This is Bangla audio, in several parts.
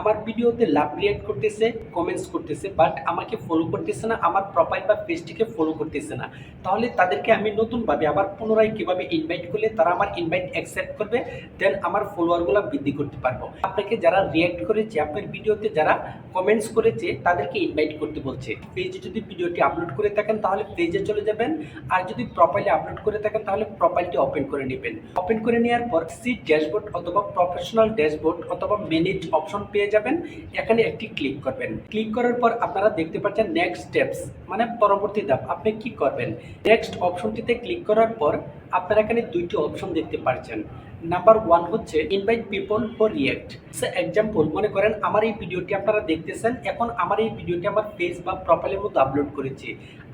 আমার ভিডিওতে লাভ রিঅ্যাক্ট করতেছে, কমেন্টস করতেছে, বাট আমাকে ফলো করতেছে না, আমার প্রোফাইল বা পেজটিকে ফলো করতেছে না। তাহলে তাদেরকে আমি নতুনভাবে আবার পুনরায় কিভাবে ইনভাইট করলে তারা আমার ইনভাইট অ্যাকসেপ্ট করবে, দেন আমার ফলোয়ারগুলো বৃদ্ধি করতে পারবো। আপনাকে যারা রিঅ্যাক্ট করেছে, আপনার ভিডিওতে যারা কমেন্টস করেছে, তাদেরকে ইনভাইট করতে বলছে। পেজে যদি ভিডিওটি আপলোড করে থাকেন তাহলে পেজে চলে যাবেন, আর যদি প্রোফাইলে আপলোড করে থাকেন তাহলে প্রোফাইলটি ওপেন করে নেবেন। ওপেন করে নেওয়ার পর সি ড্যাশবোর্ড অথবা প্রফেশনাল ড্যাশবোর্ড অথবা ম্যানেজ অপশন পেয়ে যাবেন। এখানে একটি ক্লিক করবেন। ক্লিক করার পর আপনারা দেখতে পাচ্ছেন নেক্সট স্টেপস, মানে পরবর্তী ধাপ। আপনি কি করবেন? নেক্সট অপশনটিতে ক্লিক করার পর আপনারা এখানে দুইটি অপশন দেখতে পাচ্ছেন। নাম্বার 1 হচ্ছে invite people for react. Example, মনে করেন আমার এই ভিডিওটি আপনারা দেখতেছেন, এখন আমার এই ভিডিওটি আমার পেজ বা প্রোফাইলের মধ্যে আপলোড করেছি।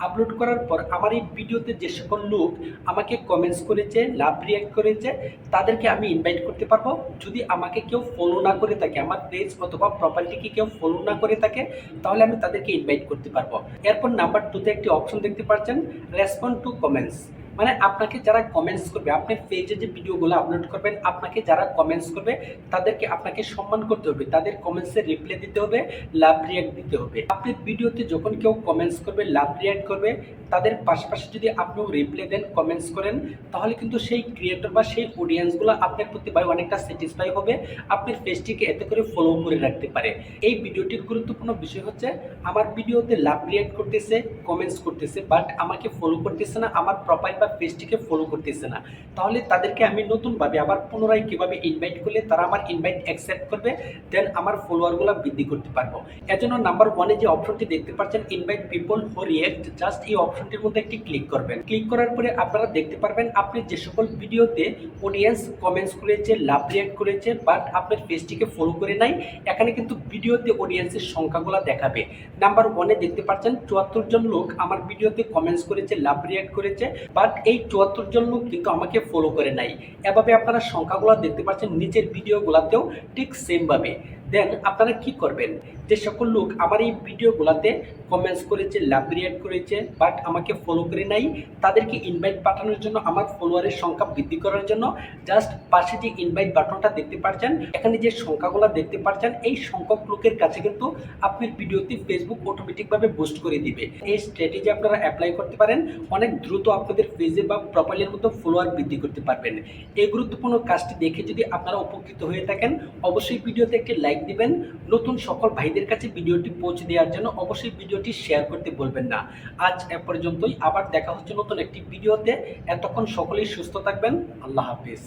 আপলোড করার পর আমার এই ভিডিওতে যে সকল লোক আমাকে কমেন্টস করেছে, লাভ রিঅ্যাক্ট করেছে, তাদেরকে আমি ইনভাইট করতে পারবো। যদি আমাকে কেউ ফলো না করে থাকে, আমার পেজ অথবা প্রোফাইলটিকে কেউ ফলো না করে থাকে, তাহলে আমি তাদেরকে ইনভাইট করতে পারবো। এরপর নাম্বার 2তে একটি অপশন দেখতে পাচ্ছেন, রেসপন্ড টু কমেন্টস। মানে আপনাকে যারা কমেন্টস করবে, আপনার পেজে যে ভিডিওগুলো আপলোড করবেন, আপনাকে যারা কমেন্টস করবে তাদেরকে আপনাকে সম্মান করতে হবে, তাদের কমেন্টসে রিপ্লাই দিতে হবে, লাভ রিঅ্যাক্ট দিতে হবে। আপনার ভিডিওতে যখন কেউ কমেন্টস করবে, লাভ রিঅ্যাক্ট করবে, তাদের পাশাপাশি যদি আপনিও রিপ্লাই দেন, কমেন্টস করেন, তাহলে কিন্তু সেই ক্রিয়েটর বা সেই অডিয়েন্সগুলো আপনার প্রতি ভাই অনেকটা স্যাটিসফাই হবে, আপনার পেজটিকে এতে করে ফলো করে রাখতে পারে। এই ভিডিওটির গুরুত্বপূর্ণ বিষয় হচ্ছে, আমার ভিডিওতে লাভ রিঅ্যাক্ট করতেছে, কমেন্টস করতেছে, বাট আমাকে ফলো করতেছে না, আমার প্রোফাইল বা পেজটিকে ফলো করতেছে না। তাহলে তাদেরকে আমি নতুনভাবে আবার পুনরায় কিভাবে ইনভাইট করলে তারা আমার ইনভাইট অ্যাকসেপ্ট করবে, দেন আমার ফলোয়ারগুলো বৃদ্ধি করতে পারবো। এজন্য নাম্বার 1-এ যে অপশনটি দেখতে পাচ্ছেন invite people for react, just এই অপশনটির মধ্যে একটি ক্লিক করবেন। ক্লিক করার পরে আপনারা দেখতে পারবেন আপনি যে সকল ভিডিওতে অডিয়েন্স কমেন্টস করেছে, লাভ রিঅ্যাক্ট করেছে, বাট আপনার পেজটিকে ফলো করে নাই, এখানে কিন্তু ভিডিওতে অডিয়েন্সের সংখ্যাগুলো দেখাবে। নাম্বার 1-এ দেখতে পাচ্ছেন 74 জন লোক আমার ভিডিওতে কমেন্টস করেছে, লাভ রিঅ্যাক্ট করেছে, বাট এই 74 জন লোক কিন্তু আমাকে ফলো করে নাই। এভাবে আপনারা সংখ্যাগুলো দেখতে পাচ্ছেন নিচের ভিডিওগুলোতেও ঠিক সেমভাবে। দেন আপনারা কি করবেন? যে সকল লোক আমার এই ভিডিওগুলোতে কমেন্টস করেছে, লাভ রিঅ্যাক্ট করেছে, বাট আমাকে ফলো করে নাই, তাদেরকে ইনভাইট পাঠানোর জন্য, আমার ফলোয়ারের সংখ্যা বৃদ্ধি করার জন্য জাস্ট পাশে যে ইনভাইট বাটনটা দেখতে পাচ্ছেন, এখানে যে সংখ্যাগুলো দেখতে পাচ্ছেন, এই সংখ্যক লোকের কাছে কিন্তু আপনার ভিডিওতে ফেসবুক অটোমেটিকভাবে বুস্ট করে দিবে। এই স্ট্র্যাটেজি আপনারা অ্যাপ্লাই করতে পারেন, অনেক দ্রুত আপনাদের পেজে বা প্রোফাইলের মতো ফলোয়ার বৃদ্ধি করতে পারবেন। এই গুরুত্বপূর্ণ কাজটি দেখে যদি আপনারা উপকৃত হয়ে থাকেন, অবশ্যই ভিডিওতে একটি লাইক দিবেন। নতুন সকল ভাইদের কাছে ভিডিওটি পৌঁছে দেওয়ার জন্য অবশ্যই ভিডিওটি শেয়ার করতে বলবেন না। আজ এ পর্যন্তই, আবার দেখা হচ্ছে নতুন একটি ভিডিওতে। এতক্ষণ সকলেই সুস্থ থাকবেন। আল্লাহ হাফিজ।